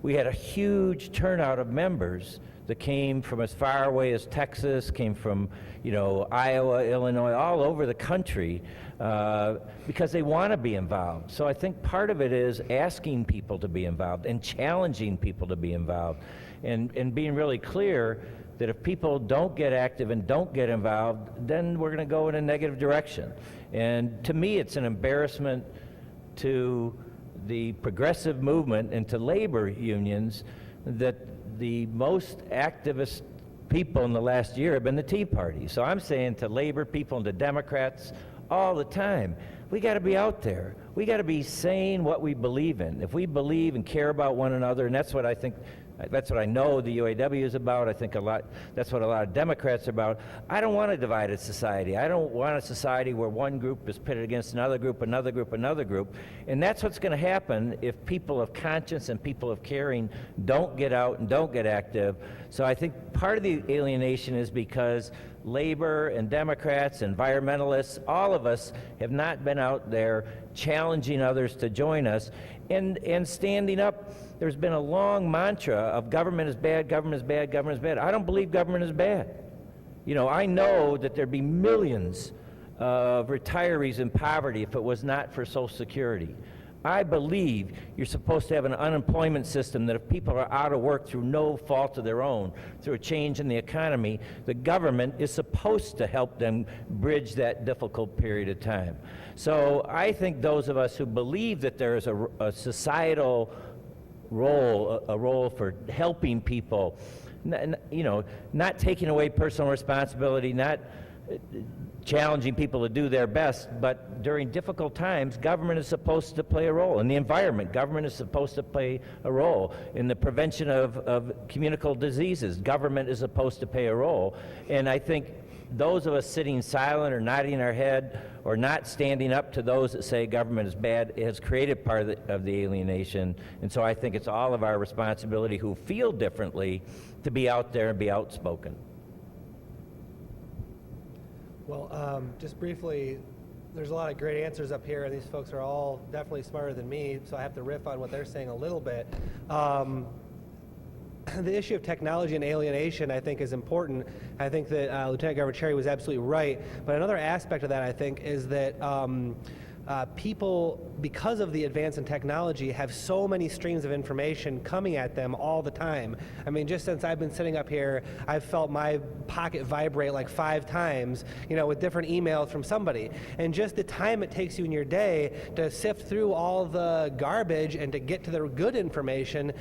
we had a huge turnout of members that came from as far away as Texas, came from, Iowa, Illinois, all over the country, because they want to be involved. So I think part of it is asking people to be involved and challenging people to be involved, and being really clear that if people don't get active and don't get involved, then we're going to go in a negative direction. And to me, it's an embarrassment to the progressive movement and to labor unions that the most activist people in the last year have been the Tea Party. So I'm saying to labor people and to Democrats all the time, we got to be out there. We got to be saying what we believe in. If we believe and care about one another, and that's what I think, that's what I know the UAW is about. I think that's what a lot of Democrats are about. I don't want a divided society. I don't want a society where one group is pitted against another group, another group, another group. And that's what's going to happen if people of conscience and people of caring don't get out and don't get active. So I think part of the alienation is because labor and Democrats, environmentalists, all of us have not been out there challenging others to join us and standing up. There's been a long mantra of government is bad, government is bad, government is bad. I don't believe government is bad. I know that there'd be millions of retirees in poverty if it was not for Social Security. I believe you're supposed to have an unemployment system that if people are out of work through no fault of their own, through a change in the economy, the government is supposed to help them bridge that difficult period of time. So I think those of us who believe that there is a societal role, a role for helping people, not taking away personal responsibility, not challenging people to do their best, but during difficult times, government is supposed to play a role. In the environment, government is supposed to play a role. In the prevention of communicable diseases, government is supposed to play a role. And I think those of us sitting silent or nodding our head or not standing up to those that say government is bad has created part of the alienation. And so I think it's all of our responsibility who feel differently to be out there and be outspoken. Well, just briefly, there's a lot of great answers up here, and these folks are all definitely smarter than me, so I have to riff on what they're saying a little bit. The issue of technology and alienation, I think, is important. I think that Lieutenant Governor Cherry was absolutely right, but another aspect of that, I think, is that people, because of the advance in technology, have so many streams of information coming at them all the time. I mean, just since I've been sitting up here, I've felt my pocket vibrate like 5 times, with different emails from somebody. And just the time it takes you in your day to sift through all the garbage and to get to the good information,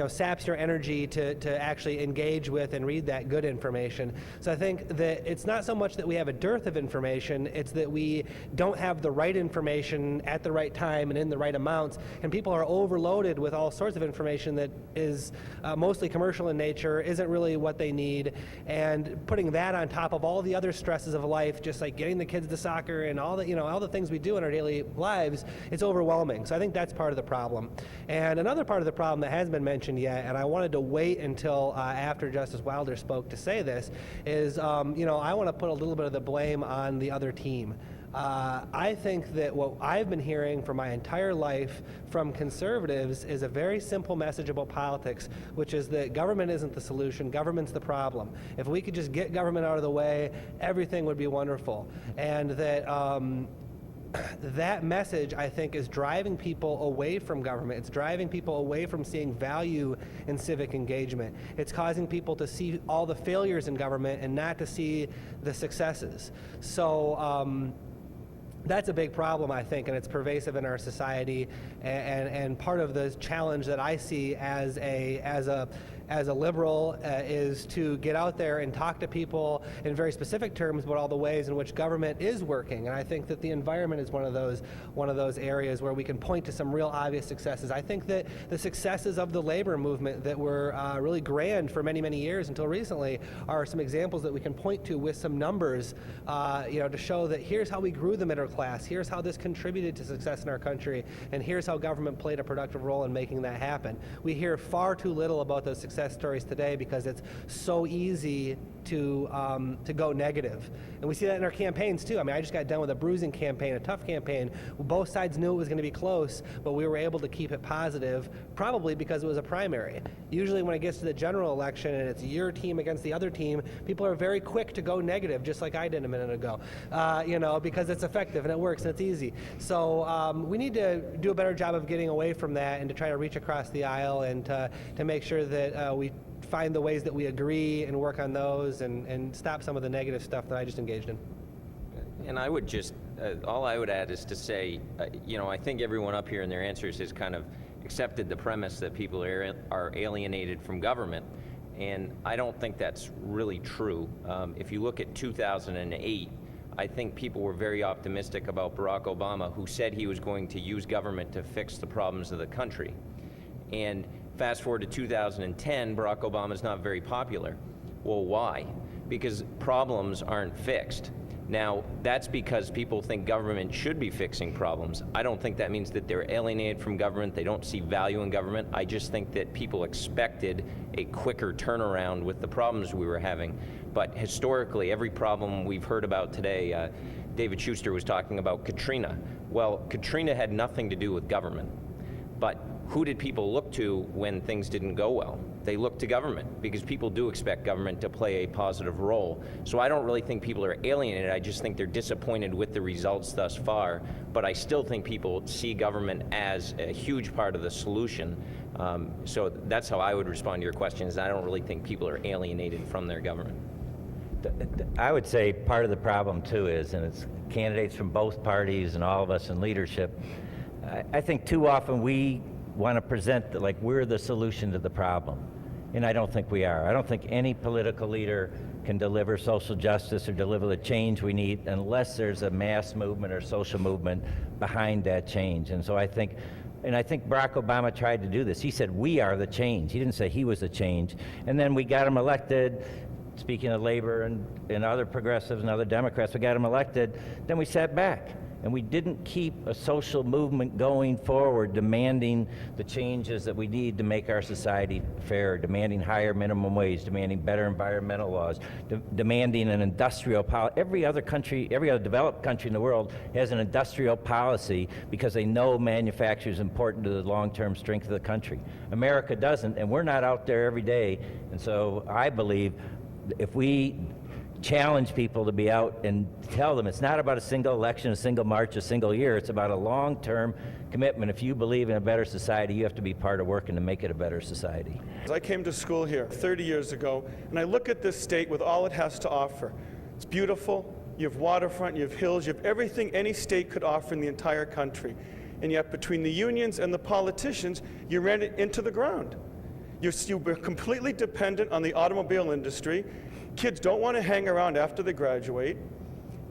saps your energy to actually engage with and read that good information. So I think that it's not so much that we have a dearth of information, it's that we don't have the right information at the right time and in the right amounts, and people are overloaded with all sorts of information that is mostly commercial in nature, isn't really what they need, and putting that on top of all the other stresses of life, just like getting the kids to soccer and all the things we do in our daily lives, it's overwhelming. So I think that's part of the problem. And another part of the problem that hasn't been mentioned yet, and I wanted to wait until after Justice Wilder spoke to say this, is I want to put a little bit of the blame on the other team. I think that what I've been hearing for my entire life from conservatives is a very simple message about politics, which is that government isn't the solution, government's the problem. If we could just get government out of the way, everything would be wonderful. And that that message, I think, is driving people away from government. It's driving people away from seeing value in civic engagement. It's causing people to see all the failures in government and not to see the successes. So that's a big problem, I think, and it's pervasive in our society. And part of the challenge that I see as a liberal is to get out there and talk to people in very specific terms about all the ways in which government is working. And I think that the environment is one of those areas where we can point to some real obvious successes. I think that the successes of the labor movement that were really grand for many, many years until recently are some examples that we can point to with some numbers, to show that here's how we grew the middle class, here's how this contributed to success in our country, and here's how government played a productive role in making that happen. We hear far too little about those success stories today because it's so easy to go negative. And we see that in our campaigns too. I mean, I just got done with a bruising campaign, a tough campaign. Both sides knew it was going to be close, but we were able to keep it positive, probably because it was a primary. Usually when it gets to the general election and it's your team against the other team, people are very quick to go negative, just like I did a minute ago, because it's effective and it works and it's easy. So we need to do a better job of getting away from that and to try to reach across the aisle and to make sure that we find the ways that we agree and work on those and stop some of the negative stuff that I just engaged in. And I would just, all I would add is to say, I think everyone up here in their answers has kind of accepted the premise that people are alienated from government, and I don't think that's really true. If you look at 2008, I think people were very optimistic about Barack Obama, who said he was going to use government to fix the problems of the country. And fast forward to 2010, Barack Obama is not very popular. Well, why? Because problems aren't fixed. Now, that's because people think government should be fixing problems. I don't think that means that they're alienated from government, they don't see value in government. I just think that people expected a quicker turnaround with the problems we were having. But historically, every problem we've heard about today, David Schuster was talking about Katrina. Well, Katrina had nothing to do with government. But who did people look to when things didn't go well? They looked to government, because people do expect government to play a positive role. So I don't really think people are alienated. I just think they're disappointed with the results thus far. But I still think people see government as a huge part of the solution. So that's how I would respond to your question, is I don't really think people are alienated from their government. I would say part of the problem too is, and it's candidates from both parties and all of us in leadership, I think too often we want to present that like we're the solution to the problem, and I don't think we are. I don't think any political leader can deliver social justice or deliver the change we need unless there's a mass movement or social movement behind that change. And so I think Barack Obama tried to do this. He said, we are the change. He didn't say he was the change. And then we got him elected. Speaking of labor and other progressives and other Democrats, we got him elected. Then we sat back. And we didn't keep a social movement going forward, demanding the changes that we need to make our society fair, demanding higher minimum wage, demanding better environmental laws, demanding an industrial policy. Every other developed country in the world has an industrial policy because they know manufacturing is important to the long-term strength of the country. America doesn't, and we're not out there every day. And so I believe if we challenge people to be out and tell them it's not about a single election, a single march, a single year. It's about a long-term commitment. If you believe in a better society, you have to be part of working to make it a better society. I came to school here 30 years ago, and I look at this state with all it has to offer. It's beautiful. You have waterfront, you have hills, you have everything any state could offer in the entire country. And yet between the unions and the politicians, you ran it into the ground. You were completely dependent on the automobile industry. Kids don't want to hang around after they graduate.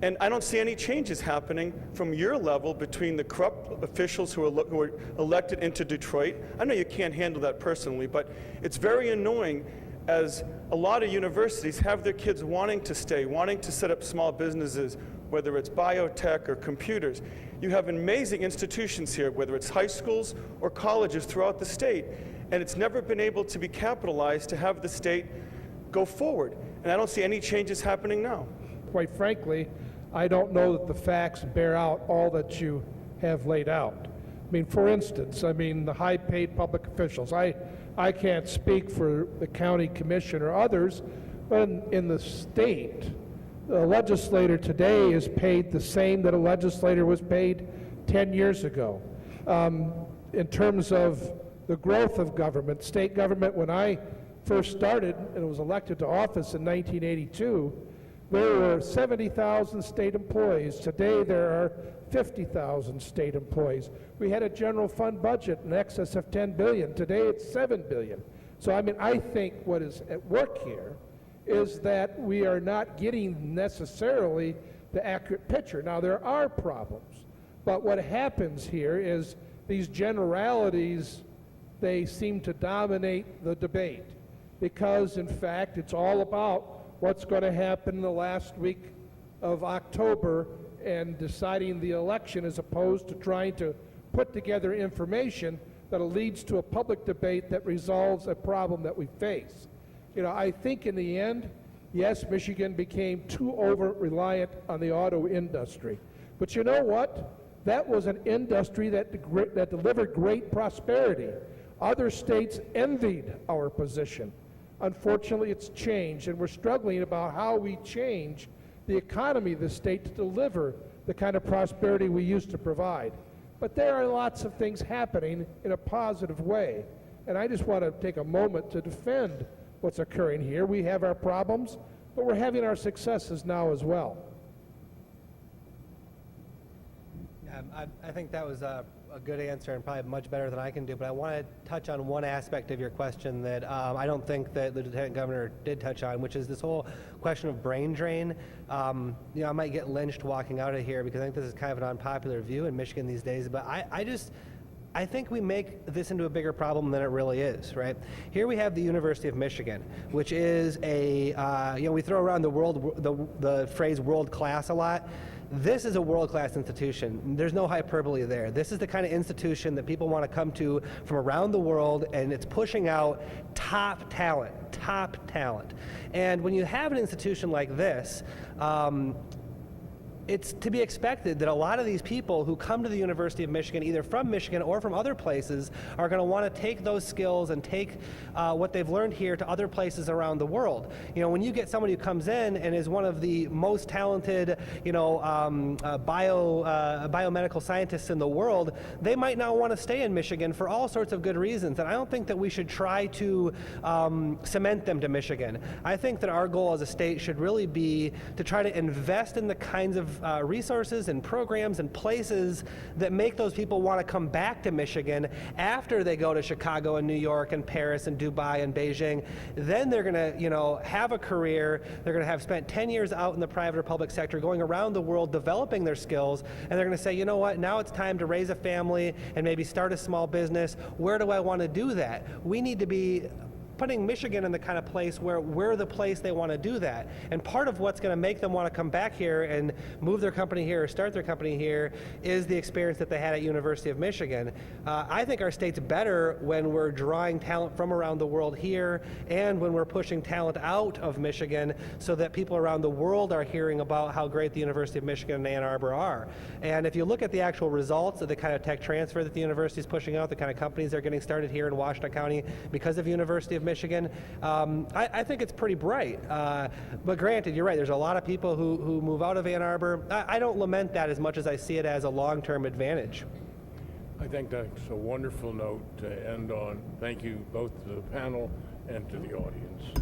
And I don't see any changes happening from your level between the corrupt officials who are elected into Detroit. I know you can't handle that personally, but it's very annoying as a lot of universities have their kids wanting to stay, wanting to set up small businesses, whether it's biotech or computers. You have amazing institutions here, whether it's high schools or colleges throughout the state, and it's never been able to be capitalized to have the state go forward. And I don't see any changes happening now. Quite frankly, I don't know that the facts bear out all that you have laid out. I mean, for instance, the high-paid public officials. I can't speak for the county commission or others, but in the state, the legislator today is paid the same that a legislator was paid 10 years ago. In terms of the growth of government, state government, when I first started and was elected to office in 1982, there were 70,000 state employees. Today there are 50,000 state employees. We had a general fund budget in excess of $10 billion. Today it's $7 billion. So I think what is at work here is that we are not getting necessarily the accurate picture. Now there are problems, but what happens here is these generalities, they seem to dominate the debate because in fact it's all about what's going to happen in the last week of October and deciding the election as opposed to trying to put together information that leads to a public debate that resolves a problem that we face. I think in the end, yes, Michigan became too over-reliant on the auto industry. But you know what? That was an industry that delivered great prosperity. Other states envied our position. Unfortunately, it's changed, and we're struggling about how we change the economy of the state to deliver the kind of prosperity we used to provide. But there are lots of things happening in a positive way, and I just want to take a moment to defend what's occurring here. We have our problems, but we're having our successes now as well. I think that was a good answer and probably much better than I can do, but I want to touch on one aspect of your question that I don't think that the Lieutenant Governor did touch on, which is this whole question of brain drain. I might get lynched walking out of here because I think this is kind of an unpopular view in Michigan these days, but I think we make this into a bigger problem than it really is, right? Here we have the University of Michigan, which is we throw around the phrase world class a lot. This is a world-class institution. There's no hyperbole there. This is the kind of institution that people want to come to from around the world, and it's pushing out top talent. And when you have an institution like this, it's to be expected that a lot of these people who come to the University of Michigan, either from Michigan or from other places, are going to want to take those skills and take what they've learned here to other places around the world. When you get somebody who comes in and is one of the most talented, biomedical scientists in the world, they might not want to stay in Michigan for all sorts of good reasons. And I don't think that we should try to cement them to Michigan. I think that our goal as a state should really be to try to invest in the kinds of resources and programs and places that make those people want to come back to Michigan after they go to Chicago and New York and Paris and Dubai and Beijing. Then they're going to, have a career. They're going to have spent 10 years out in the private or public sector going around the world developing their skills, and they're going to say, you know what, now it's time to raise a family and maybe start a small business. Where do I want to do that? We need to be putting Michigan in the kind of place where we're the place they want to do that. And part of what's going to make them want to come back here and move their company here or start their company here is the experience that they had at University of Michigan. I think our state's better when we're drawing talent from around the world here and when we're pushing talent out of Michigan so that people around the world are hearing about how great the University of Michigan and Ann Arbor are. And if you look at the actual results of the kind of tech transfer that the university is pushing out, the kind of companies that are getting started here in Washtenaw County because of University of Michigan, I think it's pretty bright. But granted, you're right, there's a lot of people who move out of Ann Arbor. I don't lament that as much as I see it as a long-term advantage. I think that's a wonderful note to end on. Thank you both to the panel and to the audience.